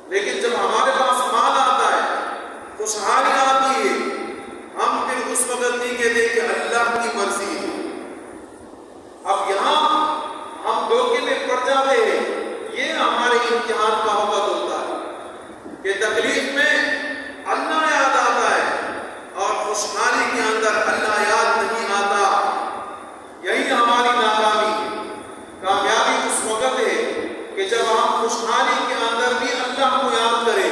لیکن جب ہمارے پاس مال آتا ہے، خوشحالی آتی ہے، ہم پھر اس وقت نہیں کہتے کہ اللہ کی مرضی ہے۔ اب یہاں ہم دھوکے میں پڑ جاتے ہیں۔ یہ ہمارے امتحان کا وقت ہوتا ہے کہ تکلیف میں اللہ یاد آتا ہے اور خوشحالی کے اندر اللہ یاد نہیں آتا۔ یہی ہماری ناکامی ہے۔ کامیابی اس وقت ہے کہ جب ہم خوشحالی کے اندر بھی اللہ کو یاد کریں،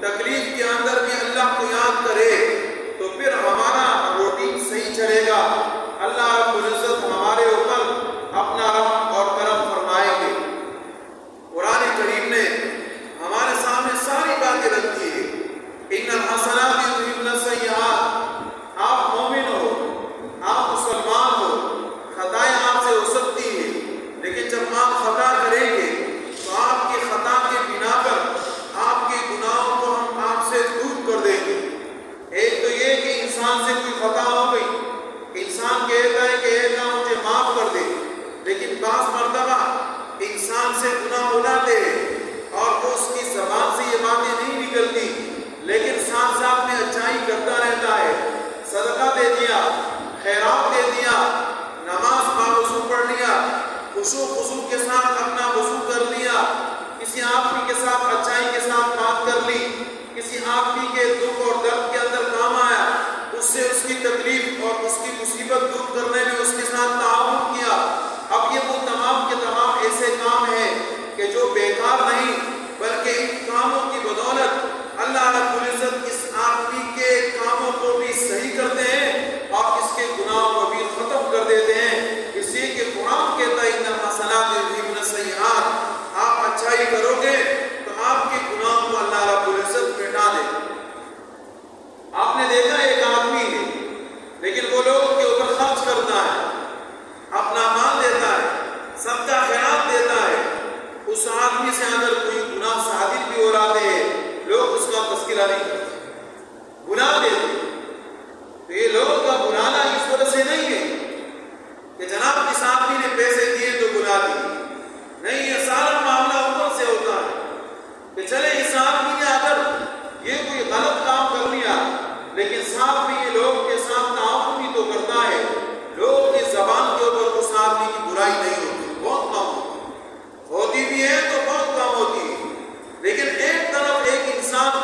تکلیف کے اندر بھی اللہ کو یاد کریں، تو پھر ہمارا روٹین صحیح چلے گا۔ اللہ رب العزت ہمارے اوپر اپنا رحم اور کرم فرمائیں گے۔ قرآن کریم نے ہمارے سامنے ساری باتیں رکھی ہے۔ ان الحسنات یذہبن السیئات، آپ مومن ہو، آپ مسلمان ہو، خطائیں آپ سے ہو سکتی ہیں، لیکن جب آپ خطا کریں گے تو آپ کی خطا کے بنا پر آپ کے گناہوں کو ہم آپ سے دور کر دیں گے۔ ایک تو یہ کہ انسان سے کوئی خطا ہو گئی، انسان کہتا ہے کہ اے اللہ مجھے معاف کر دے، لیکن بعض مرتبہ انسان سے گناہ ہو جاتے ہیں اور وہ اس کی زبان سے یہ باتیں نہیں نکلتی، لیکن ساتھ ساتھ میں اچھائی کرتا رہتا ہے، صدقہ دے دیا، خیرات دے دیا، نماز باوضو پڑھ لیا، خشوع خضوع کے ساتھ اپنا وضو کر لیا، کسی آدمی کے ساتھ اچھائی کے ساتھ بات کر لی، کسی آدمی کے دکھ اور درد کے اندر کام آیا، اس سے اس کی تکلیف اور اس کی مصیبت دور کرنے میں اس کے ساتھ تعاون کیا۔ اب یہ وہ تمام کے تمام ایسے کام ہیں کہ جو بیکار نہیں، بلکہ ان کاموں کی بدولت اللہ رب العزت اس آدمی کے کاموں کو بھی صحیح کرتے ہیں اور اس کے گناہوں کو بھی ختم کر دیتے ہیں۔ اس لیے کہ قرآن کہتا ہے ان الحسنات یذہبن السیئات، آپ اچھائی کرو گے تو آپ کے گناہوں کو اللہ رب العزت مٹا دے۔ آپ نے دیکھا ایک آدمی ہے لیکن وہ لوگوں کے اوپر خرچ کرتا ہے، اپنا مال دیتا ہے، سب کا خیرات دیتا ہے، اس آدمی سے اگر کوئی گناہ ثابت بھی ہو رہا ہے لوگ اس کا تذکرہ نہیں کرتے، گناہ دیتے۔ تو یہ لوگوں کا بلانا اس وجہ سے نہیں ہے کہ جناب اس آدمی نے پیسے دیے تو گناہ دیے، نہیں، یہ سارا معاملہ اوپر سے ہوتا ہے کہ چلے اس آدمی نے اگر یہ کوئی غلط کام کر لیا لیکن ساتھ میں یہ لوگ کے ساتھ تعاون بھی تو کرتا ہے، لوگ کی زبان کے اوپر اس آدمی کی برائی نہیں ہوتی، بہت کم ہوتی بھی ہے تو بہت کم ہوتی ہے، لیکن ایک طرف ایک انسان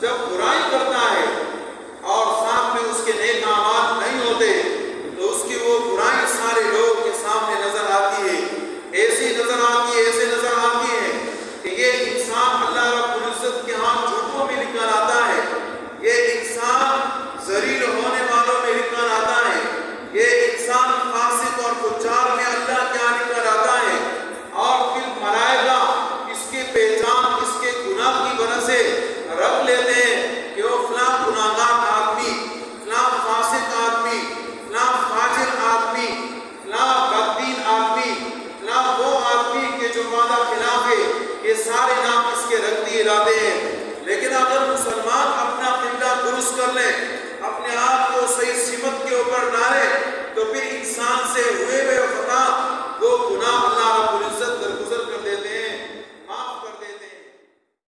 جب برائی کرتا ہے اور ساتھ میں اس کے نیک اعمال نہیں ہوتے تو اس کی وہ برائی سارے لوگوں کے سامنے نظر آتی ہے، ایسی نظر آتی ہے، ایسے نظر آتی ہے کہ یہ انسان اللہ رب العزت کے ہاں جھوٹوں میں نکل آتا ہے، یہ انسان ذلیل ہونے والوں میں نکل آتا ہے، یہ انسان فاسق اور فجار میں اللہ کے ہاں نکل آتا ہے، اور پھر ملائکہ اس کی پہچان اس کے گناہ کی وجہ سے رکھ لیتے ہیں کہ وہ فلاں گناہگار آدمی، فلاں فاسق آدمی، فلاں فاجر آدمی، فلاں بددین آدمی، فلاں وہ آدمی کے جو وعدہ خلاف ہے، یہ سارے نام اس کے رکھ دیے جاتے ہیں۔ لیکن اگر مسلمان اپنا قبلہ درست کر لے، اپنے آپ کو صحیح سمت کے اوپر ڈالے